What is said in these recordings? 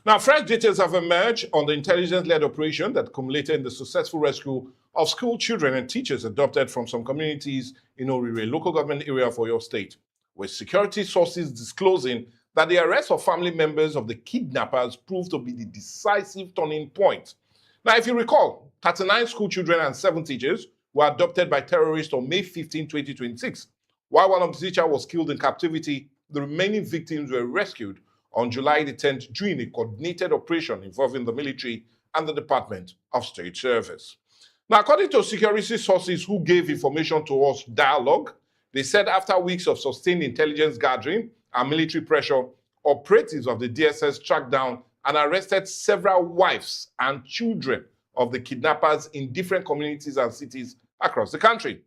Now, fresh details have emerged on the intelligence-led operation that culminated in the successful rescue of school children and teachers adopted from some communities in Orire, local government area for your state, with security sources disclosing that the arrest of family members of the kidnappers proved to be the decisive turning point. Now, if you recall, 39 school children and 7 teachers were adopted by terrorists on May 15, 2026. While one of the teachers was killed in captivity, the remaining victims were rescued on July the 10th during a coordinated operation involving the military and the Department of State Service. Now, according to security sources who gave information to us Dialogue, they said after weeks of sustained intelligence gathering and military pressure, operatives of the DSS tracked down and arrested several wives and children of the kidnappers in different communities and cities across the country.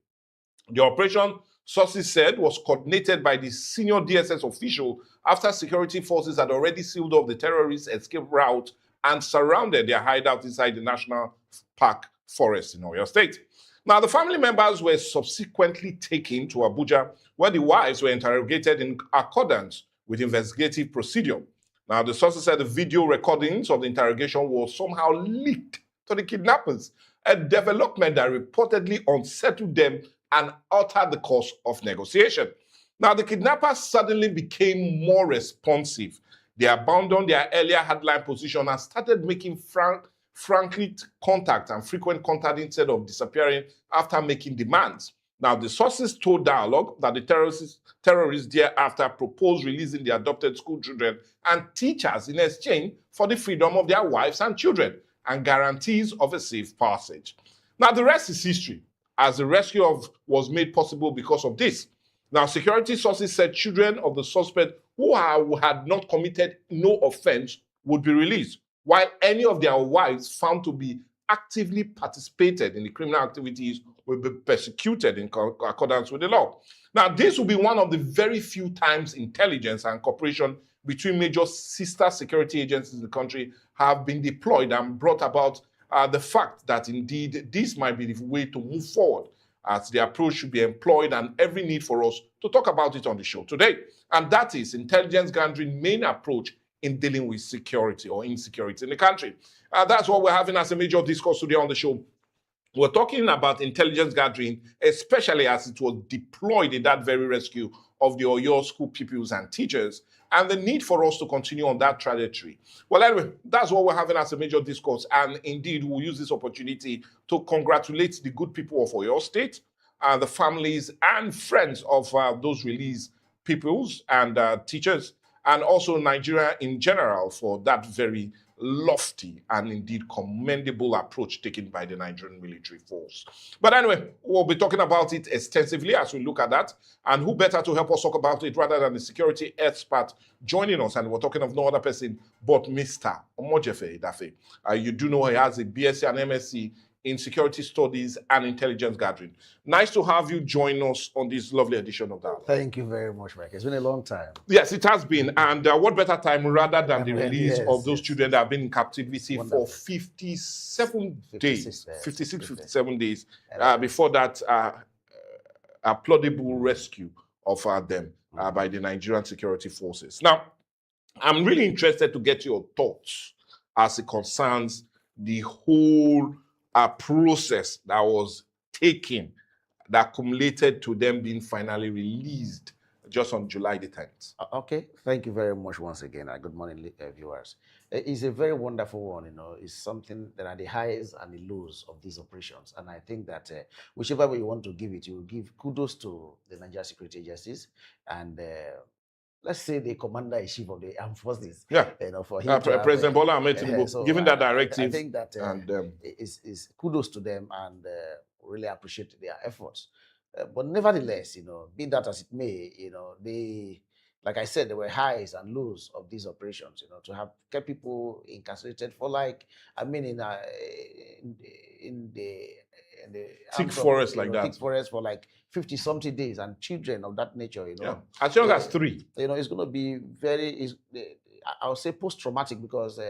The operation, sources said, was coordinated by the senior DSS official after security forces had already sealed off the terrorists' escape route and surrounded their hideout inside the National Park Forest in Oyo State. Now, the family members were subsequently taken to Abuja, where the wives were interrogated in accordance with investigative procedure. Now, the sources said the video recordings of the interrogation was somehow leaked to the kidnappers, a development that reportedly unsettled them and altered the course of negotiation. Now, the kidnappers suddenly became more responsive. They abandoned their earlier hardline position and started making frankly contact and frequent contact instead of disappearing after making demands. Now, the sources told Dialogue that the terrorists thereafter proposed releasing the adopted school children and teachers in exchange for the freedom of their wives and children and guarantees of a safe passage. Now, the rest is history, as the rescue was made possible because of this. Now, security sources said children of the suspect who had not committed no offense would be released, while any of their wives found to be actively participated in the criminal activities will be persecuted in accordance with the law. Now, this will be one of the very few times intelligence and cooperation between major sister security agencies in the country have been deployed and brought about the fact that indeed this might be the way to move forward, as the approach should be employed and every need for us to talk about it on the show today. And that is intelligence gathering main approach in dealing with security or insecurity in the country. That's what we're having as a major discourse today on the show. We're talking about intelligence gathering, especially as it was deployed in that very rescue of the Oyo school pupils and teachers, and the need for us to continue on that trajectory. Well, anyway, that's what we're having as a major discourse, and indeed, we'll use this opportunity to congratulate the good people of Oyo State, the families and friends of those released pupils and teachers, and also Nigeria in general for that very lofty and indeed commendable approach taken by the Nigerian military force. But anyway, we'll be talking about it extensively as we look at that. And who better to help us talk about it rather than the security expert joining us? And we're talking of no other person but Mr. Omojefe Idafe. You do know he has a BSc and MSc in security studies and intelligence gathering. Nice to have you join us on this lovely edition of that. Thank you very much, Mike. It's been a long time. Yes, it has been. And what better time rather than the release of those children that have been in captivity for 57 days, 56, 57 days, before that applaudable rescue of them by the Nigerian security forces. Now, I'm really interested to get your thoughts as it concerns the whole process that was taken that accumulated to them being finally released just on July the 10th. Okay, thank you very much once again. Good morning, viewers. It's a very wonderful one, it's something that are the highs and the lows of these operations. And I think that whichever way you want to give it, you give kudos to the Nigerian security agencies and let's say the commander-in-chief of the armed forces. Yeah. For him President Bola Ahmed Tinubu giving that directive. I think that is kudos to them and really appreciate their efforts. But nevertheless, be that as it may, they, like I said, there were highs and lows of these operations. To have kept people incarcerated for in the thick forest like that. Thick forest for 50-something days, and children of that nature, as young as 3. It's going to be very, I would say post-traumatic, because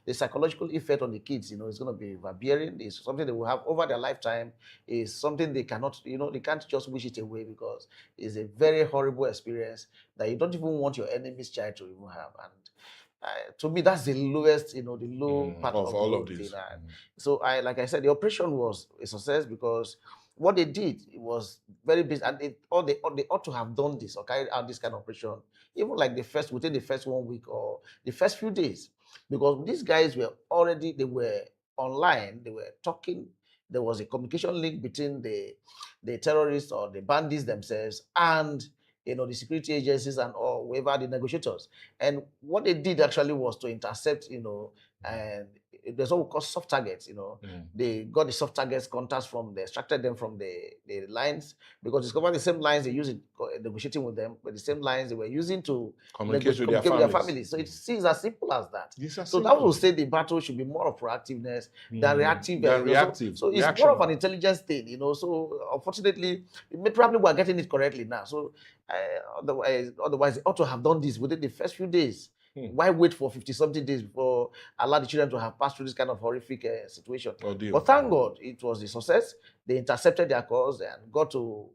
the psychological effect on the kids, is going to be varying. It's something they will have over their lifetime. It's something they cannot, they can't just wish it away, because it's a very horrible experience that you don't even want your enemy's child to even have. And To me, that's the lowest, the low part of of the all whole of thing. this. So like I said, the operation was a success because what they did was very big, and they ought to have done this or carried out this kind of operation, even like within the first 1 week or the first few days, because these guys they were online, they were talking. There was a communication link between the terrorists or the bandits themselves and the security agencies and or whoever the negotiators. And what they did actually was to intercept, and there's what we call soft targets, They got the soft targets contacts they extracted them from the lines because discovered the same lines they used in negotiating with them, but the same lines they were using to Communicate with their communicate with their families. families. So it seems as simple as that. These are So that simple. would say the battle should be more of proactiveness than reactive. So it's reaction. more of an intelligence thing, So unfortunately, probably we're getting it correctly now. So otherwise, they ought to have done this within the first few days. Why wait for 50-something days before allow the children to have passed through this kind of horrific situation? But thank God, it was a success. They intercepted their calls and got to,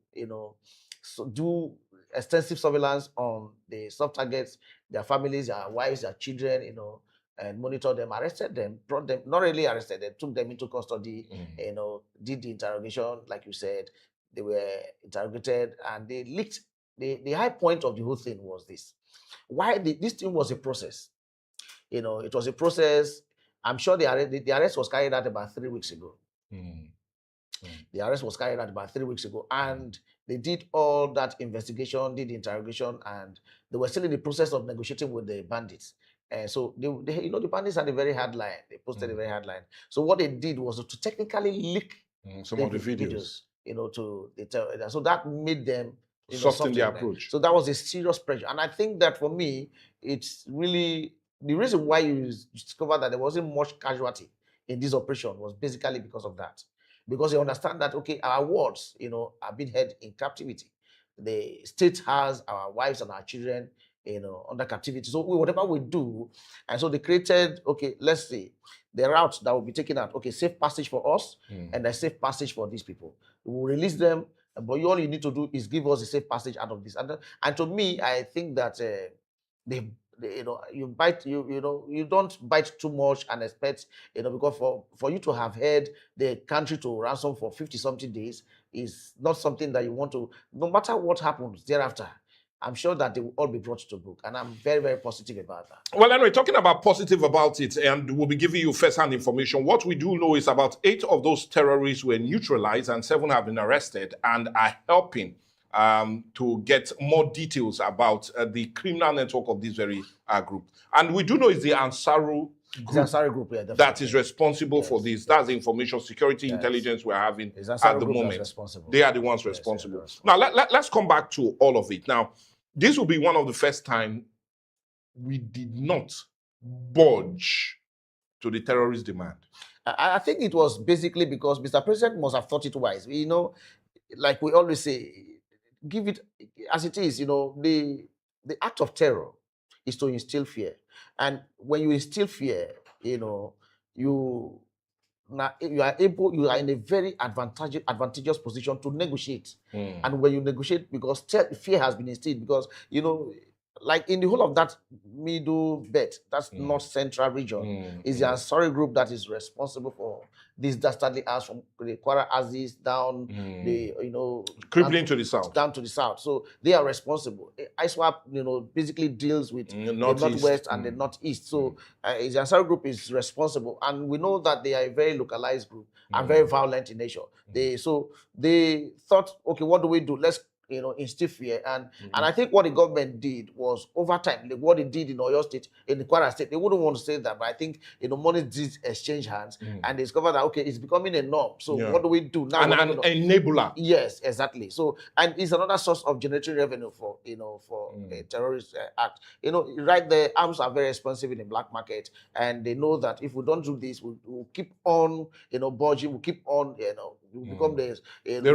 do extensive surveillance on the soft targets, their families, their wives, their children, and monitor them, arrested them, brought them, not really arrested them, took them into custody, did the interrogation, like you said. They were interrogated and they leaked. The high point of the whole thing was this. Why this thing was a process. It was a process. I'm sure the arrest was carried out about 3 weeks ago. The arrest was carried out about 3 weeks ago, and they did all that investigation, did the interrogation, and they were still in the process of negotiating with the bandits. And so the bandits had a very hard line. They posted a very hard line. So what they did was to technically leak some of the videos, to the terror. So that made them soften the approach. So that was a serious pressure. And I think that for me, it's really the reason why you discovered that there wasn't much casualty in this operation was basically because of that. Because you understand that, okay, our wards, are being held in captivity. The state has our wives and our children, under captivity. So whatever we do, and so they created, okay, let's say the route that will be taken out, okay, safe passage for us and a safe passage for these people. We will release them, but all you need to do is give us a safe passage out of this. And to me, I think that you don't bite too much and expect, because for you to have held the country to ransom for 50-something days is not something that you want to, no matter what happens thereafter. I'm sure that they will all be brought to book, and I'm very, very positive about that. Well, anyway, talking about positive about it, and we'll be giving you first-hand information. What we do know is about 8 of those terrorists were neutralized and 7 have been arrested and are helping to get more details about the criminal network of this very group. And we do know it's the Ansaru group, the Ansari group that is responsible for this. That's the information security intelligence we're having at the moment. They are the ones responsible. Now, let's come back to all of it. Now, this will be one of the first time we did not budge to the terrorist demand. I think it was basically because Mr. President must have thought it wise. Like we always say, give it as it is. The act of terror is to instill fear. And when you instill fear, you are in a very advantageous position to negotiate. And when you negotiate, because fear has been instilled, because like in the whole of that middle belt, that's North Central region, is the Ansari group that is responsible for these dastardly acts from the Kwara Aziz down crippling to the south. Down to the south. So they are responsible. ISWAP, basically deals with the northwest and the northeast. So the Ansari group is responsible, and we know that they are a very localized group and very violent in nature. They thought, okay, what do we do? Let's instill fear. And I think what the government did was over time, like what they did in Oyo State, in the Kwara State, they wouldn't want to say that, but I think money did exchange hands and they discovered that, okay, it's becoming a norm. So what do we do now? An enabler. Yes, exactly. So, and it's another source of generating revenue for a terrorist act. Right there, arms are very expensive in the black market, and they know that if we don't do this, we'll keep on, budging, we'll keep on, we'll become the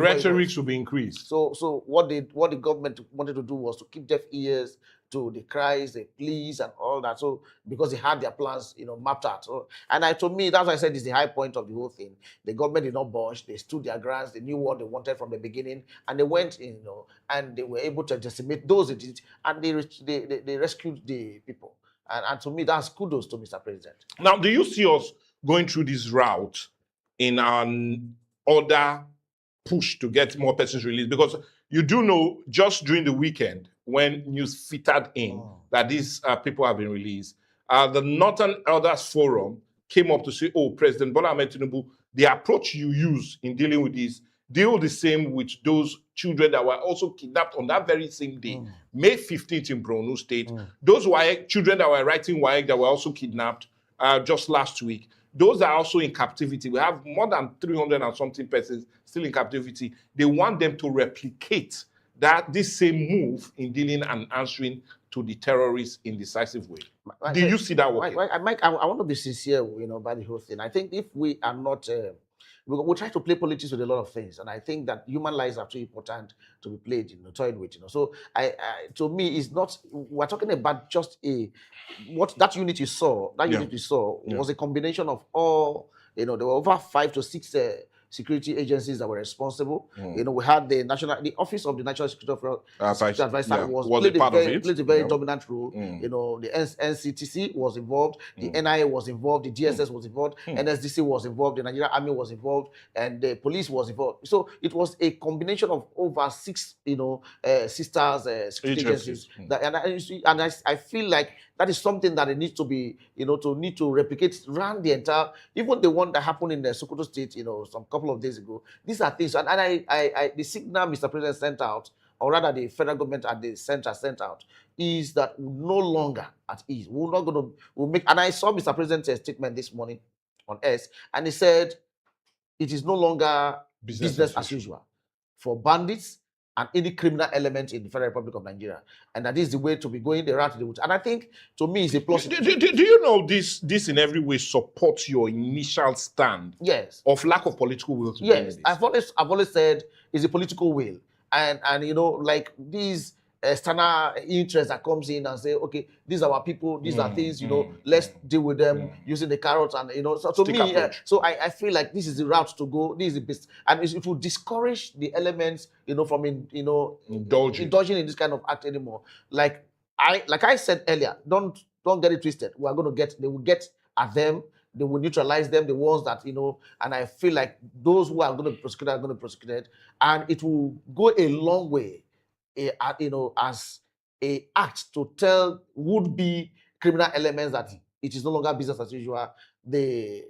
rhetoric will be increased. So what the government wanted to do was to keep deaf ears to the cries, the pleas, and all that. So because they had their plans, mapped out. So, to me, that's why I said it's the high point of the whole thing. The government did not budge. They stood their grounds. They knew what they wanted from the beginning, and they went in, and they were able to decimate those it did, and they rescued the people. And to me, that's kudos to Mr. President. Now, do you see us going through this route in an other push to get more persons released? Because you do know, just during the weekend, when news filtered in that these people have been released, the Northern Elders Forum came up to say, oh, President Bola Ahmed Tinubu, the approach you use in dealing with this, deal the same with those children that were also kidnapped on that very same day, May 15th in Borno State. Those children that were writing WAEC that were also kidnapped just last week. Those are also in captivity. We have more than 300 and something persons still in captivity. They want them to replicate this same move in dealing and answering to the terrorists in decisive way. Do you see that working? Mike, I want to be sincere, about the whole thing. I think if we are not, we try to play politics with a lot of things, and I think that human lives are too important to be played, toyed with, So, to me, it's not. We're talking about just that unit you saw. That unit you saw was a combination of all. There were over 5 to 6 security agencies that were responsible. We had the Office of the National Security Advisor played a very dominant role. The NCTC was involved, the NIA was involved, the DSS was involved, NSDC was involved, the Nigerian Army was involved, and the police was involved. So it was a combination of over 6, sisters security agencies. I feel like that is something that it needs to be, to replicate around the entire, even the one that happened in the Sokoto State, some couple of days ago. These are things, and the signal Mr. President sent out, or rather the federal government at the center sent out, is that we're no longer at ease. We're not going to, and I saw Mr. President's statement this morning on X, and he said it is no longer business as usual for bandits and any criminal element in the Federal Republic of Nigeria, and that is the way to be going, the route to do it. And I think, to me, it's a plus. Do you know this in every way supports your initial stand? Yes. Of lack of political will to yes. I've always said it's a political will, and like these external interest that comes in and say, okay, these are our people, these are things, let's deal with them using the carrots, and so to me, so I feel like this is the route to go. This is the best, and it will discourage the elements, from indulging in this kind of act anymore. Like I said earlier, don't get it twisted. They will get at them. They will neutralize them, the ones that, and I feel like those who are going to be prosecuted are going to be prosecuted, and it will go a long way, as a act to tell would-be criminal elements that it is no longer business as usual. The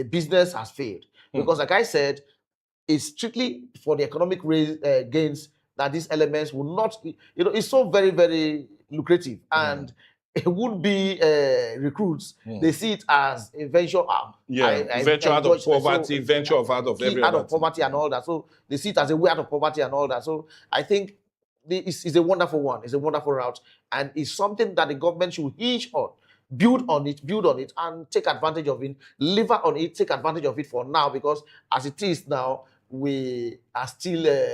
business has failed. Because like I said, it's strictly for the economic gains that these elements will not, it's so very, very lucrative. And it would be recruits. They see it as a venture out. Venture out of poverty, venture out of every out of poverty and all that. So they see it as a way out of poverty and all that. So I think it's a wonderful one. It's a wonderful route, and it's something that the government should hinge on, build on it, and take advantage of it, lever on it, take advantage of it for now, because as it is now, we are still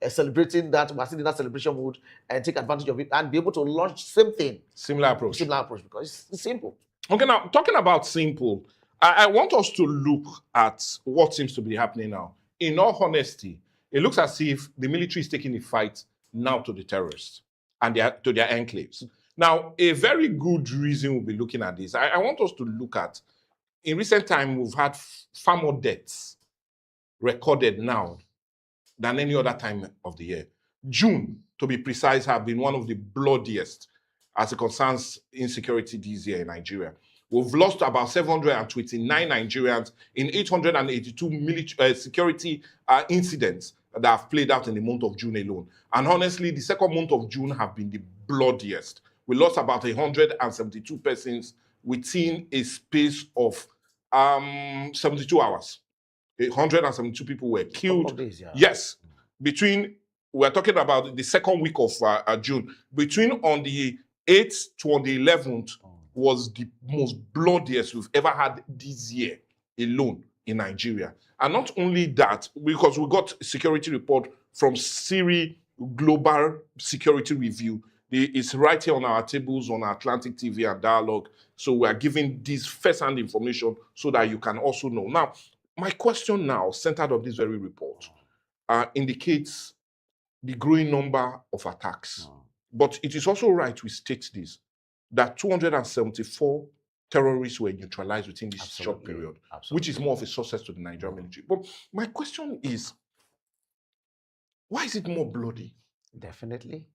celebrating that. We're still in that celebration mood, and take advantage of it and be able to launch similar approach, because it's simple. Okay, now talking about simple, I want us to look at what seems to be happening now. In all honesty, it looks as if the military is taking the fight now to the terrorists and to their enclaves. Now, a very good reason we'll be looking at this, I want us to look at, in recent time, we've had far more deaths recorded now than any other time of the year. June, to be precise, have been one of the bloodiest as it concerns insecurity this year in Nigeria. We've lost about 729 Nigerians in 882 security incidents that have played out in the month of June alone. And honestly, the second month of June have been the bloodiest. We lost about 172 persons within a space of 72 hours. 172 people were killed. Days, Yes. We're talking about the second week of June. Between on the 8th to on the 11th was the most bloodiest we've ever had this year alone in Nigeria. And not only that, because we got security report from Siri Global Security Review. It's right here on our tables on Atlantic TV and Dialogue. So we are giving this first-hand information so that you can also know. Now, my question now, centered on this very report, indicates the growing number of attacks. But it is also right we state this. that 274 terrorists were neutralized within this short Absolutely. period, Absolutely. which is more of a success to the Nigerian military. But my question is, why is it more bloody? Definitely.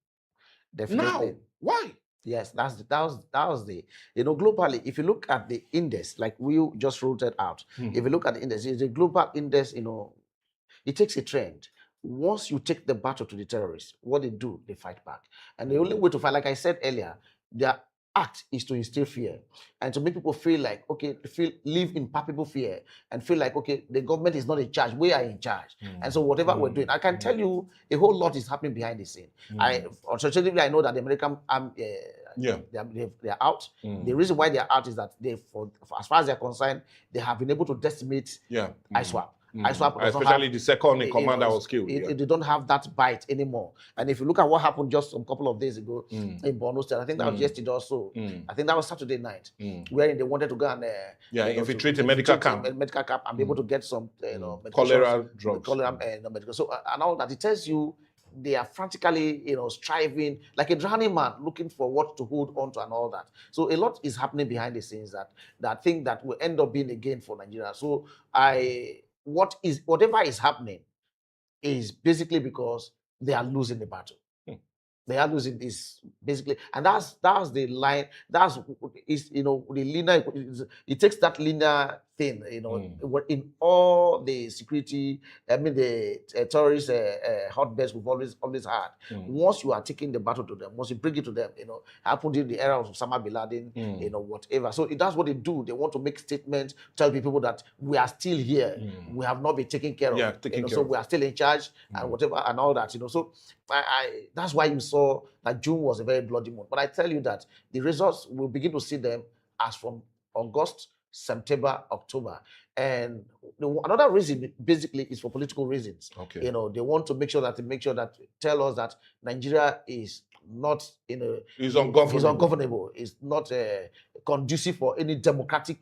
Now, Definitely. why? Yes, that was the globally. If you look at the index, like we just wrote it out. If you look at the index, it's a global index. It takes a trend. Once you take the battle to the terrorists, what they do, they fight back. And the only way to fight, like I said earlier, their act is to instill fear and to make people feel like, okay, live in palpable fear and feel like, okay, the government is not in charge. We are in charge. And so whatever we're doing, I can tell you a whole lot is happening behind the scene. Unfortunately, I know that the American they're out. The reason why they're out is that for as far as they're concerned, they have been able to decimate ISWAP. ISWAP does not Especially have, the second in command that was killed. they don't have that bite anymore. And if you look at what happened just a couple of days ago in Borno State, I think that was yesterday or so. I think that was Saturday night, where they wanted to go and infiltrate a medical camp. And be able to get some cholera drugs. Cholera medical. So and all that, it tells you they are frantically, striving like a drowning man, looking for what to hold on to and all that. So a lot is happening behind the scenes that I think that will end up being a gain for Nigeria. So whatever is happening is basically because they are losing the battle. They are losing this basically, and that's the line. That's the linear. It takes that linear thing, in all the security. I mean, the terrorist hotbeds we've always had. Once you are taking the battle to them, once you bring it to them, happened in the era of Osama bin Laden, whatever. So that's what they do. They want to make statements, tell people that we are still here. We have not been taken care of. So we are still in charge and whatever and all that. So that's why you saw that June was a very bloody month. But I tell you that the results, we'll begin to see them as from August, September, October. And another reason basically is for political reasons. Okay. They want to make sure that tell us that Nigeria is not is ungovernable. It's not conducive for any democratic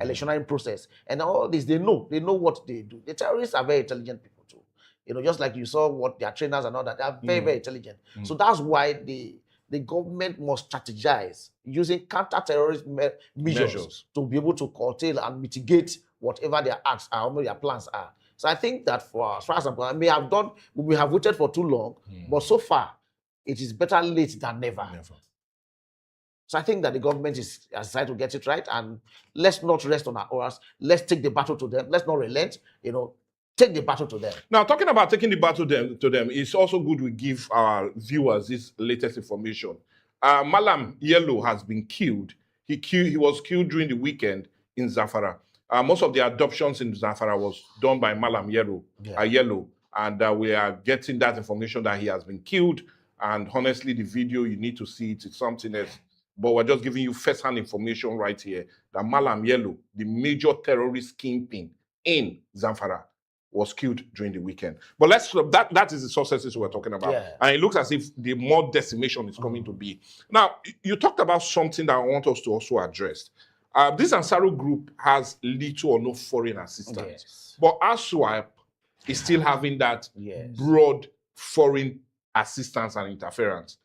electionary process. And all this, they know what they do. The terrorists are very intelligent people too. Just like you saw what their trainers and all that, they are very, very intelligent. So that's why the government must strategize using counter-terrorist measures to be able to curtail and mitigate whatever their acts are, or their plans are. So I think that as far as I'm concerned, we have waited for too long, but so far, it is better late than never. So I think that the government has decided to get it right, and let's not rest on our oars. Let's take the battle to them. Let's not relent. Take the battle to them. Now, talking about taking the battle to them, it's also good we give our viewers this latest information. Malam Yellow has been killed. He was killed during the weekend in Zamfara. Most of the adoptions in Zamfara was done by Malam Yellow, and we are getting that information that he has been killed. And honestly, the video, you need to see it. It's something else. But we're just giving you first-hand information right here that Malam Yellow, the major terrorist kingpin in Zamfara, was killed during the weekend. But that is the successes we're talking about. And it looks as if the more decimation is coming to be. Now, you talked about something that I want us to also address. This Ansaru group has little or no foreign assistance. But ASWAP is still having that broad foreign assistance and interference.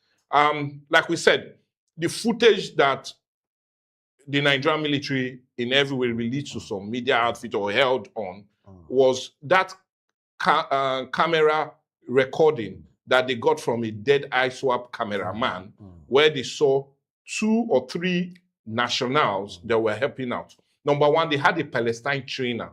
Like we said, the footage that the Nigerian military in every way released to some media outfit or held on was that camera recording that they got from a dead ISWAP cameraman, where they saw 2 or 3 nationals that were helping out. Number one, they had a Palestine trainer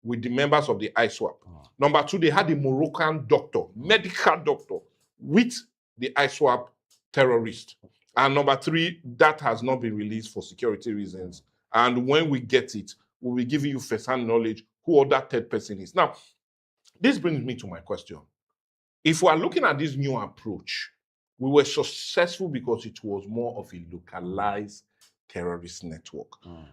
with the members of the ISWAP. Number 2, they had a Moroccan doctor, medical doctor, with the ISWAP terrorist. And number 3, that has not been released for security reasons. And when we get it, we'll be giving you first-hand knowledge who that third person is. Now, this brings me to my question. If we are looking at this new approach, we were successful because it was more of a localized terrorist network.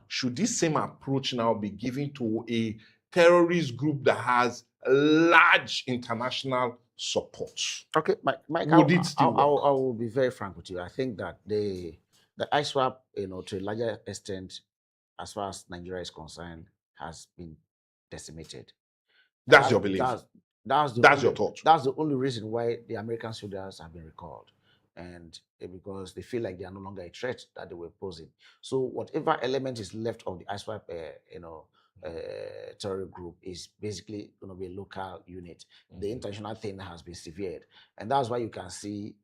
Should this same approach now be given to a terrorist group that has large international support? Okay, Mike, I will be very frank with you. I think that the ISWAP, to a larger extent, as far as Nigeria is concerned, has been decimated. That's your belief. That's your thought. That's the only reason why the American soldiers have been recalled. and because they feel like they are no longer a threat that they were posing. So whatever element is left of the ISWAP, terror group is basically going to be a local unit. The international thing has been severed, and that's why you can see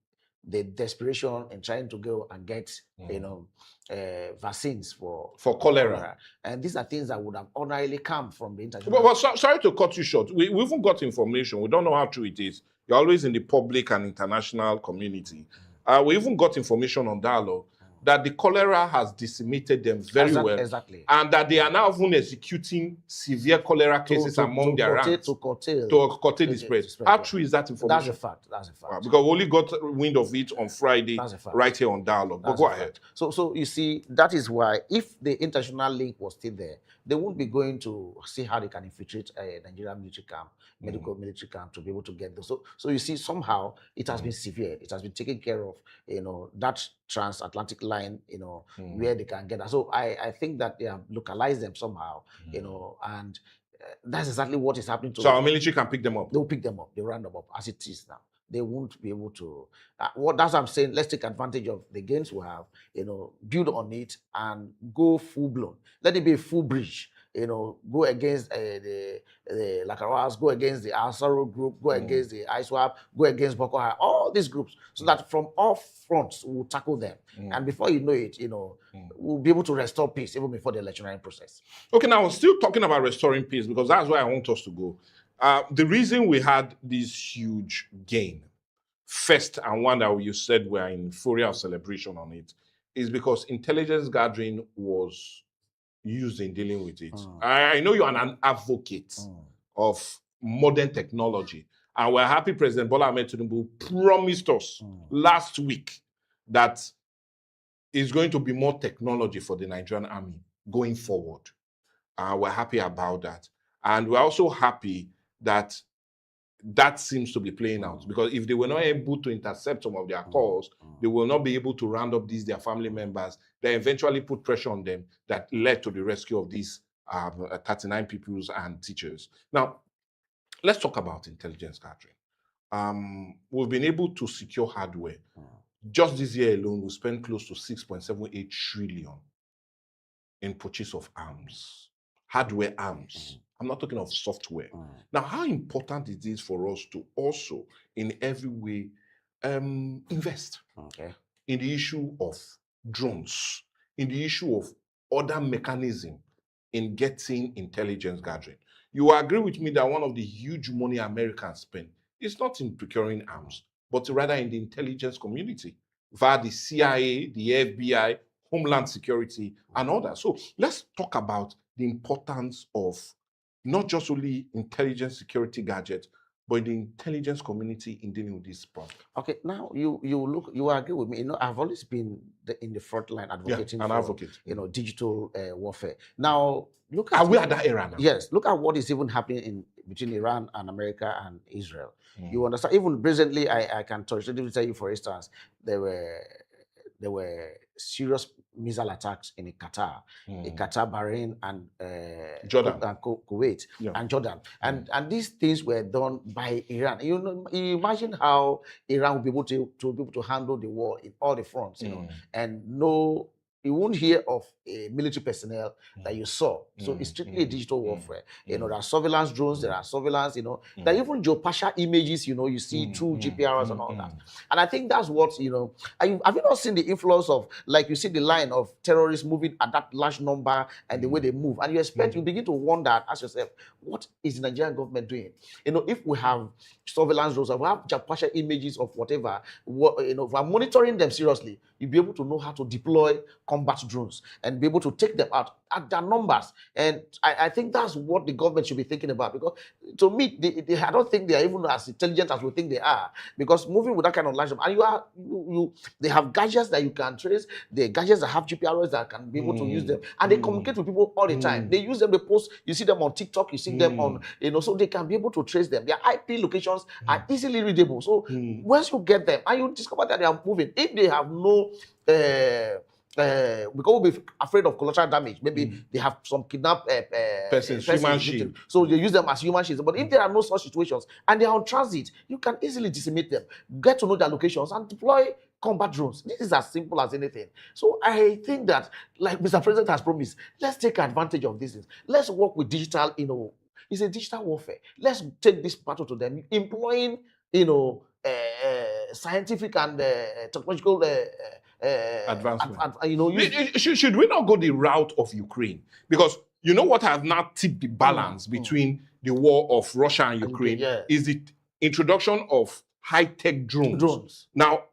the desperation in trying to go and get vaccines for cholera. And these are things that would have ordinarily come from the international. Well, sorry to cut you short. We even got information. We don't know how true it is. You're always in the public and international community. We even got information on Dialogue that the cholera has decimated them very well. Exactly. And that they are now even executing severe cholera cases among their ranks. To curtail the spread. How true is that information? That's a fact. That's a fact. Because we only got wind of it on Friday, right here on Dialogue. But go ahead. So you see, that is why if the international link was still there, they won't be going to see how they can infiltrate a Nigerian military camp, medical military camp, to be able to get those. So you see, somehow it has been severe. It has been taken care of. That transatlantic line, where they can get that. So I think that they have localized them somehow, and that's exactly what is happening to them. So our military can pick them up? They'll pick them up. They'll round them up as it is now. They won't be able to. That's what I'm saying. Let's take advantage of the gains we have, build on it and go full blown. Let it be a full bridge. Go against the Lakawas, go against the Asaro group, go against the ISWAP, go against Boko Haram, all these groups, so that from all fronts we'll tackle them. And before you know it, we'll be able to restore peace even before the electionary process. Okay, now we're still talking about restoring peace because that's where I want us to go. The reason we had this huge gain, first, and one that you said we're in fury of celebration on it, is because intelligence gathering was used in dealing with it. I know you're an advocate of modern technology, and we're happy President Bola Ahmed Tinubu promised us last week that it's going to be more technology for the Nigerian army going forward. We're happy about that. And we're also happy that that seems to be playing out, because if they were not able to intercept some of their calls, they will not be able to round up their family members. They eventually put pressure on them that led to the rescue of these 39 pupils and teachers. Now, let's talk about intelligence gathering. We've been able to secure hardware. Just this year alone, we spent close to 6.78 trillion in purchase of arms, hardware arms. I'm not talking of software. Now, how important it is for us to also, in every way, invest in the issue of drones, in the issue of other mechanism in getting intelligence gathering. You agree with me that one of the huge money Americans spend is not in procuring arms, but rather in the intelligence community via the CIA, the FBI, Homeland Security, and others. So let's talk about the importance of not just only intelligence security gadgets, but the intelligence community in dealing with this problem. Okay, now you agree with me. I've always been in the front line advocating for digital warfare. Now look at we at that era now. Yes, look at what is even happening between Iran and America and Israel. You understand? Even presently, I can tell you, for instance, there were serious missile attacks in Qatar, Bahrain, and Jordan, and Kuwait, and Jordan, and these things were done by Iran. You imagine how Iran will be able to handle the war in all the fronts, and no. You won't hear of a military personnel that you saw. So it's strictly a digital warfare. There are surveillance drones, there are surveillance, there are even geospatial images, you see through GPRS and all that. And I think that's what, have you not seen the influence of, like you see the line of terrorists moving at that large number and the way they move. And you begin to wonder, ask yourself, what is the Nigerian government doing? If we have surveillance drones, if we have geospatial images of whatever, if we're monitoring them seriously, you'll be able to know how to deploy combat drones and be able to take them out at their numbers. And I think that's what the government should be thinking about, because to me, I don't think they are even as intelligent as we think they are, because moving with that kind of large number, and they have gadgets that you can trace, the gadgets that have GPRS that can be able to use them, and they communicate with people all the time. They use them, they post, you see them on TikTok, you see them on, so they can be able to trace them. Their IP locations are easily readable. So once you get them and you discover that they are moving, if they have no because we'll be afraid of collateral damage. Maybe they have some kidnapped persons, human shield. So they use them as human shields. But if there are no such situations and they are on transit, you can easily decimate them, get to know their locations, and deploy combat drones. This is as simple as anything. So I think that, like Mr. President has promised, let's take advantage of these things. Let's work with digital, it's a digital warfare. Let's take this battle to them, employing, scientific and technological Advancement. use. Should we not go the route of Ukraine? Because you know what has now tipped the balance between the war of Russia and Ukraine is the introduction of high-tech drones. Now,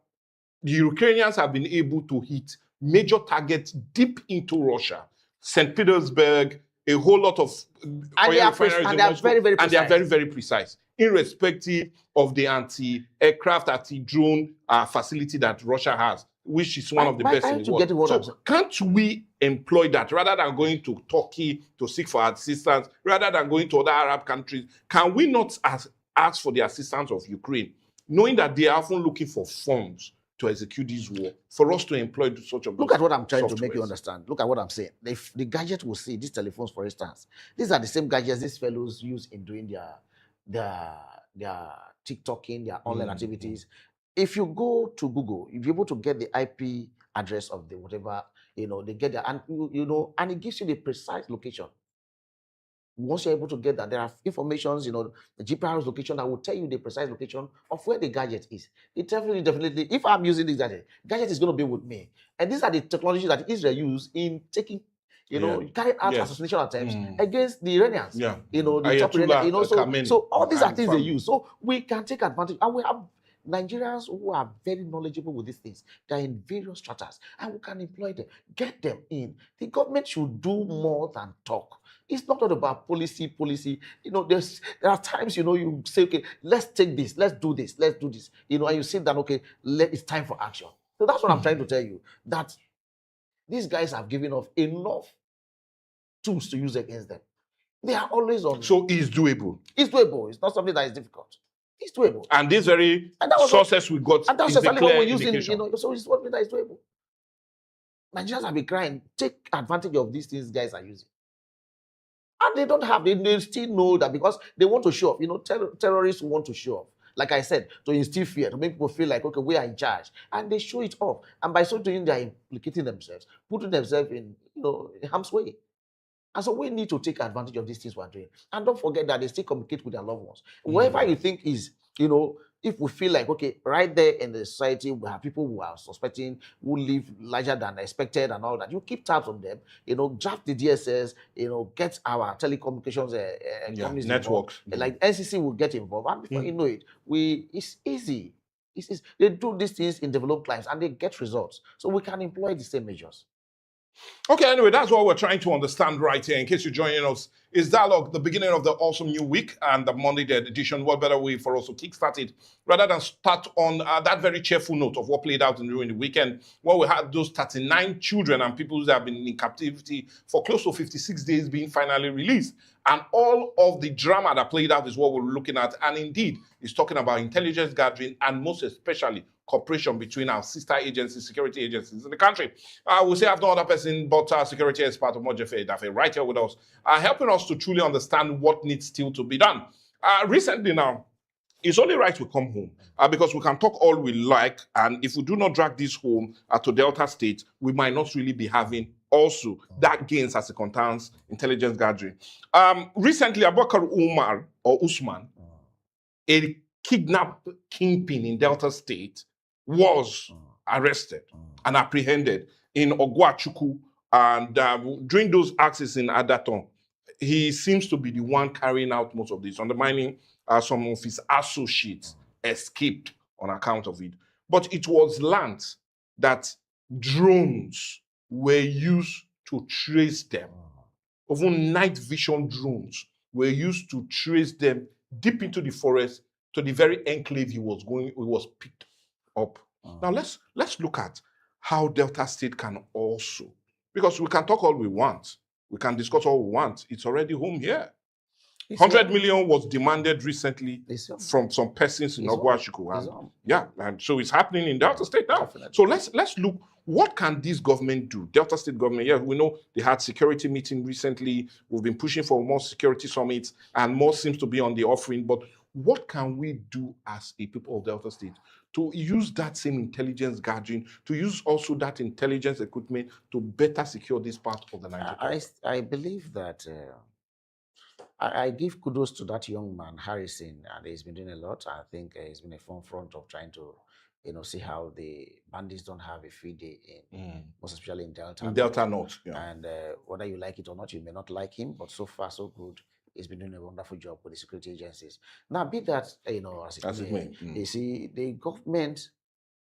the Ukrainians have been able to hit major targets deep into Russia, St. Petersburg, a whole lot of and they are very, very precise. And they are very, very precise, irrespective of the anti-aircraft, anti-drone facility that Russia has, which is one of the best in the world. So can't we employ that rather than going to Turkey to seek for assistance, rather than going to other Arab countries? Can we not ask for the assistance of Ukraine, knowing that they are often looking for funds to execute this war, for us to employ such a... Look at what I'm trying to make you understand. Look at what I'm saying. If the gadget will see, these telephones, for instance, these are the same gadgets these fellows use in doing their TikToking, their online activities. If you go to Google, you'll be able to get the IP address of the whatever, they get there, and and it gives you the precise location. Once you're able to get that, there are informations, the GPS location that will tell you the precise location of where the gadget is. It definitely, if I'm using this gadget is going to be with me. And these are the technologies that Israel use in taking, carrying out assassination attempts against the Iranians. Yeah. The top Iranian, so all these are things they use. So we can take advantage, and we have Nigerians who are very knowledgeable with these things. They're in various stratas, and we can employ them, get them in. The government should do more than talk. It's not all about policy. There are times, you say, okay, let's take this, let's do this, and you say that, okay, it's time for action. So that's what I'm trying to tell you, that these guys have given off enough tools to use against them. They are always on. So it's doable. It's doable. It's not something that is difficult. It's doable. And this very sources we got, and that's exactly what we're using, so it's what that is doable. Nigerians have been crying, take advantage of these things guys are using. And they don't have, they still know that, because they want to show off. Terrorists want to show off. Like I said, to instill fear, to make people feel like, okay, we are in charge. And they show it off. And by so doing, they are implicating themselves, putting themselves in, harm's way. And so we need to take advantage of these things we're doing. And don't forget that they still communicate with their loved ones. Wherever you think is, if we feel like, okay, right there in the society, we have people who are suspecting, who live larger than expected and all that. You keep tabs on them, draft the DSS, get our telecommunications companies networks. Like NCC will get involved. And before you know it, it's easy. They do these things in developed clients and they get results. So we can employ the same measures. Okay, anyway, that's what we're trying to understand right here. In case you're joining us, is Dialogue, the beginning of the awesome new week and the Monday edition. What better way for us to kickstart it rather than start on that very cheerful note of what played out during the weekend, where we had those 39 children and people who have been in captivity for close to 56 days being finally released. And all of the drama that played out is what we're looking at. And indeed, it's talking about intelligence gathering and most especially cooperation between our sister agencies, security agencies in the country. We'll say I have no other person but our security expert, Omojefe Edafe, right here with us, helping us to truly understand what needs still to be done. Recently now, it's only right we come home because we can talk all we like, and if we do not drag this home to Delta State, we might not really be having also that gains as it concerns intelligence gathering. Recently, Abubakar Umar or Usman, a kidnapped kingpin in Delta State, was arrested and apprehended in Ogwachuku, and during those acts in Adaton, he seems to be the one carrying out most of this, undermining some of his associates escaped on account of it. But it was learned that drones were used to trace them. Even night vision drones were used to trace them deep into the forest to the very enclave he was picked up. Now let's look at how Delta State can also, because we can talk all we want, we can discuss all we want. It's already home here. 100 million was demanded recently from some persons in Ogwachuku. Yeah, and so it's happening in Delta State now. Definitely. So let's look, what can this government do? Delta State government, yeah, we know they had security meeting recently. We've been pushing for more security summits, and more seems to be on the offering. But what can we do as a people of Delta State to use that same intelligence gathering, to use also that intelligence equipment to better secure this part of the Niger Delta? I believe that I give kudos to that young man, Harrison, and he's been doing a lot. I think he's been a forefront of trying to, see how the bandits don't have a free day in, most especially in Delta. In Delta North, yeah. And whether you like it or not, you may not like him, but so far so good. He's been doing a wonderful job with the security agencies. Now, be that as it may, you see, the government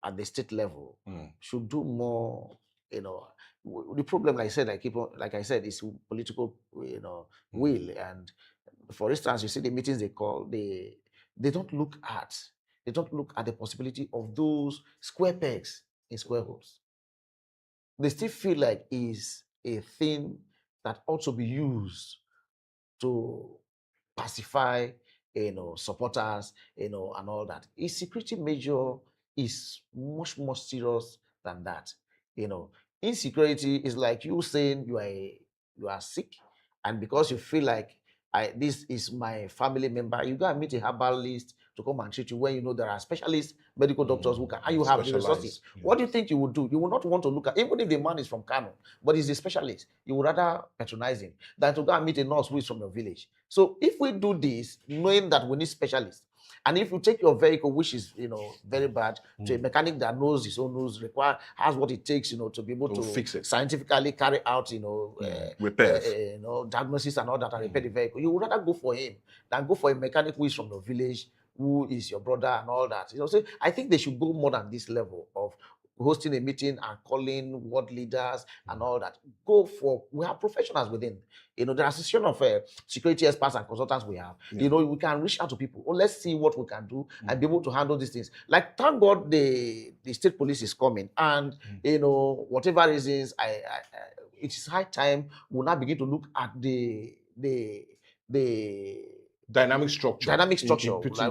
at the state level should do more. The problem, like I said, is political, will. And for instance, you see the meetings they call, they don't look at the possibility of those square pegs in square holes. They still feel like is a thing that ought to be used to pacify, supporters, and all that. A security measure is much more serious than that. Insecurity is like you saying you are sick, and because you feel like this is my family member, you go and meet a herbalist to come and treat you when you know there are specialists, medical doctors who can, and you have the resources. Yeah. What do you think you would do? You will not want to look at, even if the man is from Kano, but he's a specialist, you would rather patronize him than to go and meet a nurse who is from your village. So if we do this, knowing that we need specialists, and if you take your vehicle, which is very bad, to a mechanic that knows his own rules, has what it takes, to be able to fix it, scientifically carry out, repairs, diagnosis and all that, and repair the vehicle, you would rather go for him than go for a mechanic who is from your village, who is your brother and all that. So I think they should go more than this level of hosting a meeting and calling ward leaders and all that. We have professionals within. There are association of security experts and consultants we have. Yeah. We can reach out to people. Oh, let's see what we can do and be able to handle these things. Like, thank God the state police is coming. And, whatever reasons, it is high time we'll now begin to look at the dynamic structure. Like,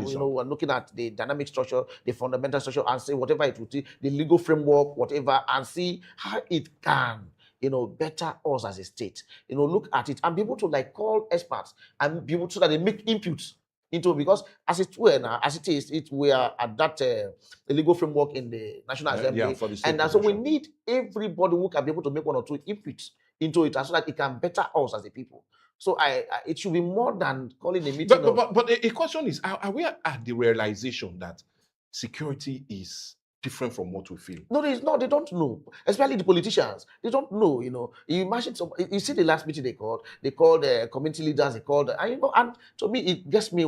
we're looking at the dynamic structure, the fundamental structure, and say whatever it would be, the legal framework, whatever, and see how it can, better us as a state. Look at it and be able to call experts and be able to, so that they make inputs into, because as it were now, as it is, we are at that legal framework in the National Assembly, and so we need everybody who can be able to make one or two inputs into it, so that it can better us as a people. So it should be more than calling a meeting. But a question is, are we at the realization that security is different from what we feel? No, they don't know. Especially the politicians. They don't know, You imagine you see the last meeting they called community leaders, and to me, it gets me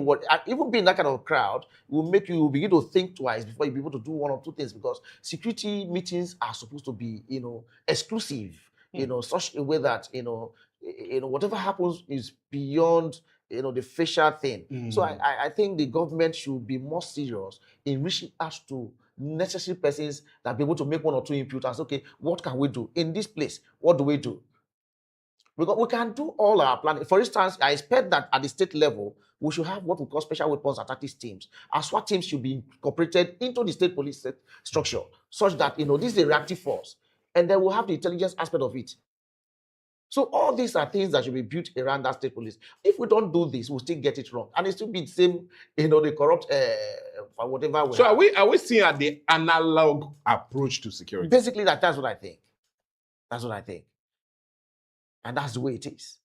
even being that kind of crowd will make you begin to think twice before you be able to do one or two things, because security meetings are supposed to be, exclusive, such a way that, whatever happens is beyond, the facial thing. So I think the government should be more serious in reaching out to necessary persons that be able to make one or two inputs and say, okay, what can we do in this place? What do we do? Because we can do all our planning. For instance, I expect that at the state level, we should have what we call special weapons and tactics teams. Our SWAT teams should be incorporated into the state police structure, such that, this is a reactive force. And then we'll have the intelligence aspect of it. So all these are things that should be built around that state police. If we don't do this, we'll still get it wrong. And it still be the same, the corrupt, whatever. So are we seeing at the analog approach to security? Basically, that's what I think. That's what I think. And that's the way it is.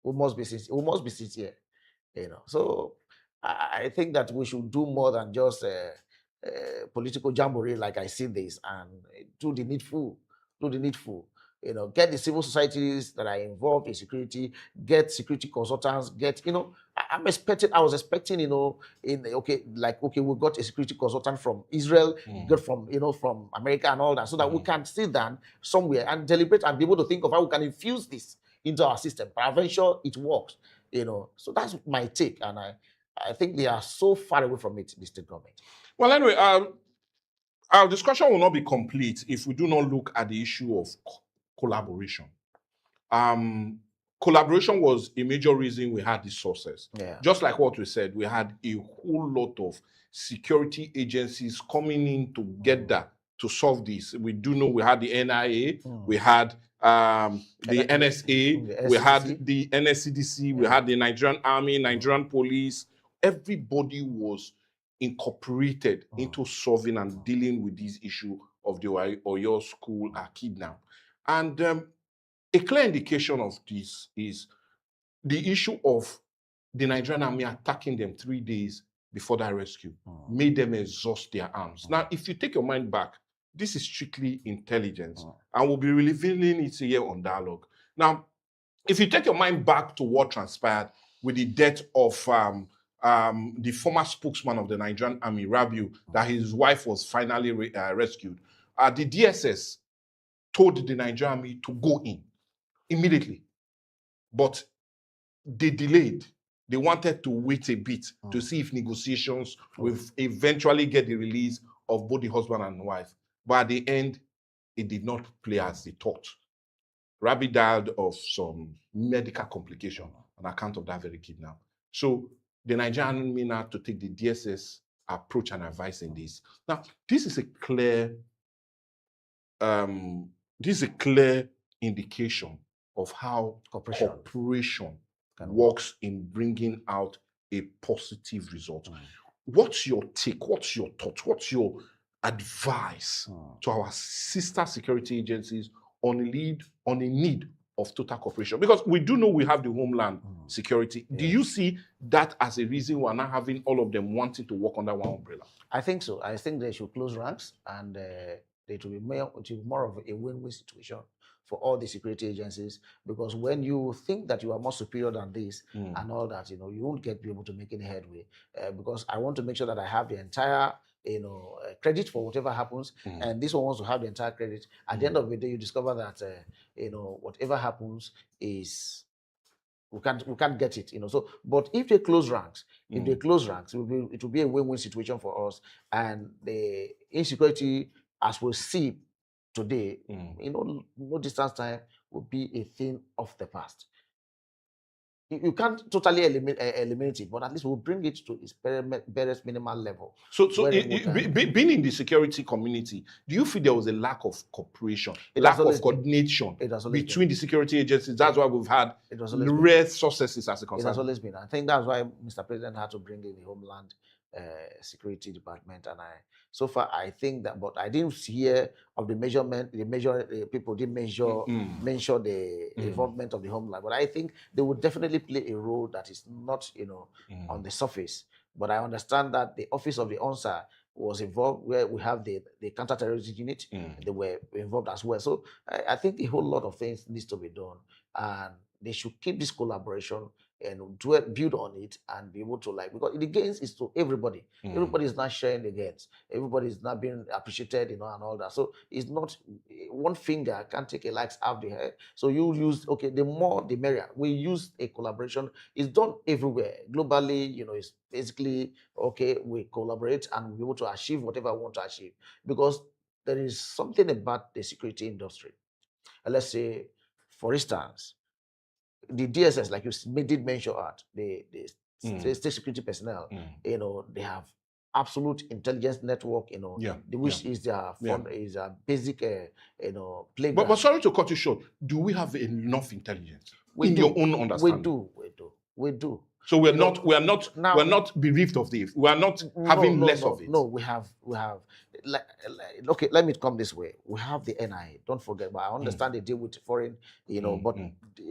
We must be sincere. So I think that we should do more than just political jamboree, like I see this, and do the needful. Get the civil societies that are involved in security, get security consultants, I was expecting, we got a security consultant from Israel, got from America and all that, so that we can sit down somewhere and deliberate and be able to think of how we can infuse this into our system. But eventually it works, So that's my take, and I think they are so far away from it, the state government. Well, anyway, our discussion will not be complete if we do not look at the issue of collaboration. Collaboration was a major reason we had these sources. Yeah. Just like what we said, we had a whole lot of security agencies coming in together to solve this. We do know we had the NIA, we had the NSA, we had the NSCDC, we had the Nigerian Army, Nigerian Police, everybody was incorporated into solving and dealing with this issue of the Oyo school kidnap. And a clear indication of this is the issue of the Nigerian army attacking them 3 days before that rescue made them exhaust their arms. Now, if you take your mind back, this is strictly intelligence, and we'll be revealing it here on Dialogue. Now, if you take your mind back to what transpired with the death of the former spokesman of the Nigerian army, Rabiu, that his wife was finally rescued, the DSS told the Nigerian army to go in immediately, but they delayed. They wanted to wait a bit to see if negotiations will eventually get the release of both the husband and wife. But at the end, it did not play as they thought. Rabi died of some medical complication on account of that very kidnap. So the Nigerian army now to take the DSS approach and advice in this. Now, this is a clear indication of how cooperation works in bringing out a positive result. What's your take? What's your thought? What's your advice to our sister security agencies on a need of total cooperation? Because we do know we have the Homeland Security. Do you see that as a reason we're not having all of them wanting to work under one umbrella? I think so. I think they should close ranks, and it will be more of a win-win situation for all the security agencies, because when you think that you are more superior than this and all that, you won't be able to make any headway. Because I want to make sure that I have the entire credit for whatever happens, and this one wants to have the entire credit. At the end of the day, you discover that whatever happens is we can't get it. So, but if they close ranks, it will be a win-win situation for us, and the insecurity, as we'll see today, no distance time will be a thing of the past. You can't totally eliminate it, but at least we'll bring it to its barest minimal level. So being in the security community, do you feel there was a lack of cooperation, lack of coordination between the security agencies? That's why we've had rare successes as a concern. It has always been. I think that's why Mr. President had to bring in the Homeland Security Department, and so far I think that, but I didn't hear of the measurement. People didn't mention the involvement of the Homeland, but I think they would definitely play a role that is not on the surface. But I understand that the Office of the ONSA was involved, where we have the counter-terrorism unit. They were involved as well. So I think a whole lot of things needs to be done, and they should keep this collaboration and build on it and be able to, because the gains is to everybody. Everybody is not sharing the gains. Everybody is not being appreciated, and all that. So it's not one finger can't take a likes out the head. So you use, the more the merrier. We use a collaboration. It's done everywhere. Globally, it's basically, we collaborate and we're able to achieve whatever we want to achieve. Because there is something about the security industry. Let's say, for instance, the DSS, like you did mention, the state security personnel, they have absolute intelligence network, which is their is a basic, playground. But sorry to cut you short. Do we have enough intelligence in your own understanding? We do. So we're not bereaved of it. We are not having less of it. No, we have. Let me come this way. We have the NIA. Don't forget. But I understand they deal with foreign, but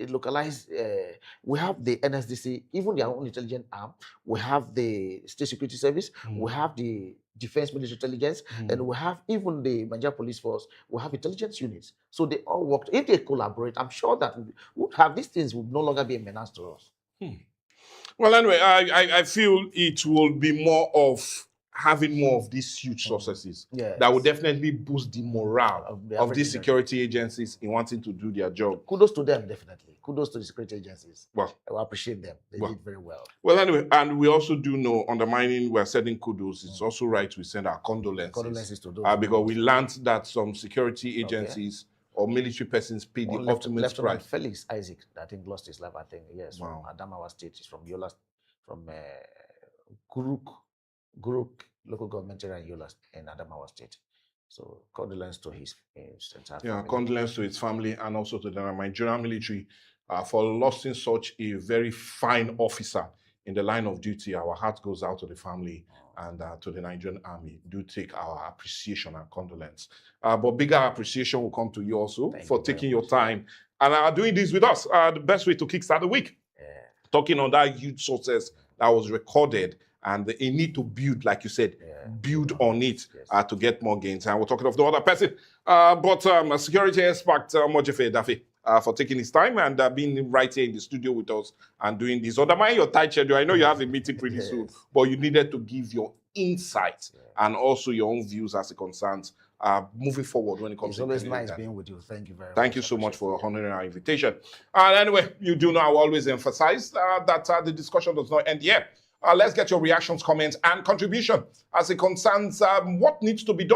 localized. We have the NSDC, even their own intelligence arm. We have the State Security Service. We have the Defense Military Intelligence, and we have even the Nigeria Police Force. We have intelligence units. So they all work. If they collaborate, I'm sure that we would have these things would no longer be a menace to us. Well, anyway, I feel it will be more of having more of these huge successes that will definitely boost the morale of these security agencies in wanting to do their job. Kudos to them, definitely. Kudos to the security agencies. Well, I appreciate them. They did very well. Well, anyway, and we also do know, undermining, we're sending kudos. It's also right we send our condolences. Condolences to those. Because we learned that some security agencies or military persons paid the ultimate price. Felix Isaac, I think, lost his life, yes, from Adamawa State. He's from Yola, from Guruk local government area in Yola in Adamawa State. So condolences to his entire family. Condolences to his family and also to the Nigerian military for losing such a very fine officer in the line of duty, our heart goes out to the family and to the Nigerian Army. Do take our appreciation and condolence. But bigger appreciation will come to you also for taking your time and doing this with us. The best way to kickstart the week. Talking on that huge success that was recorded and the need to build, like you said, build on it to get more gains. And we're talking of the other person. But a security expert, Mojefe Dafe, for taking his time and being right here in the studio with us and doing this. Undermine your tight schedule. I know you have a meeting pretty soon, but you needed to give your insights and also your own views as it concerns moving forward when it comes it's to always nice being with you. Thank you very much. Thank you so much for honoring our invitation. And anyway, you do know I always emphasize that the discussion does not end here. Let's get your reactions, comments, and contribution as it concerns what needs to be done.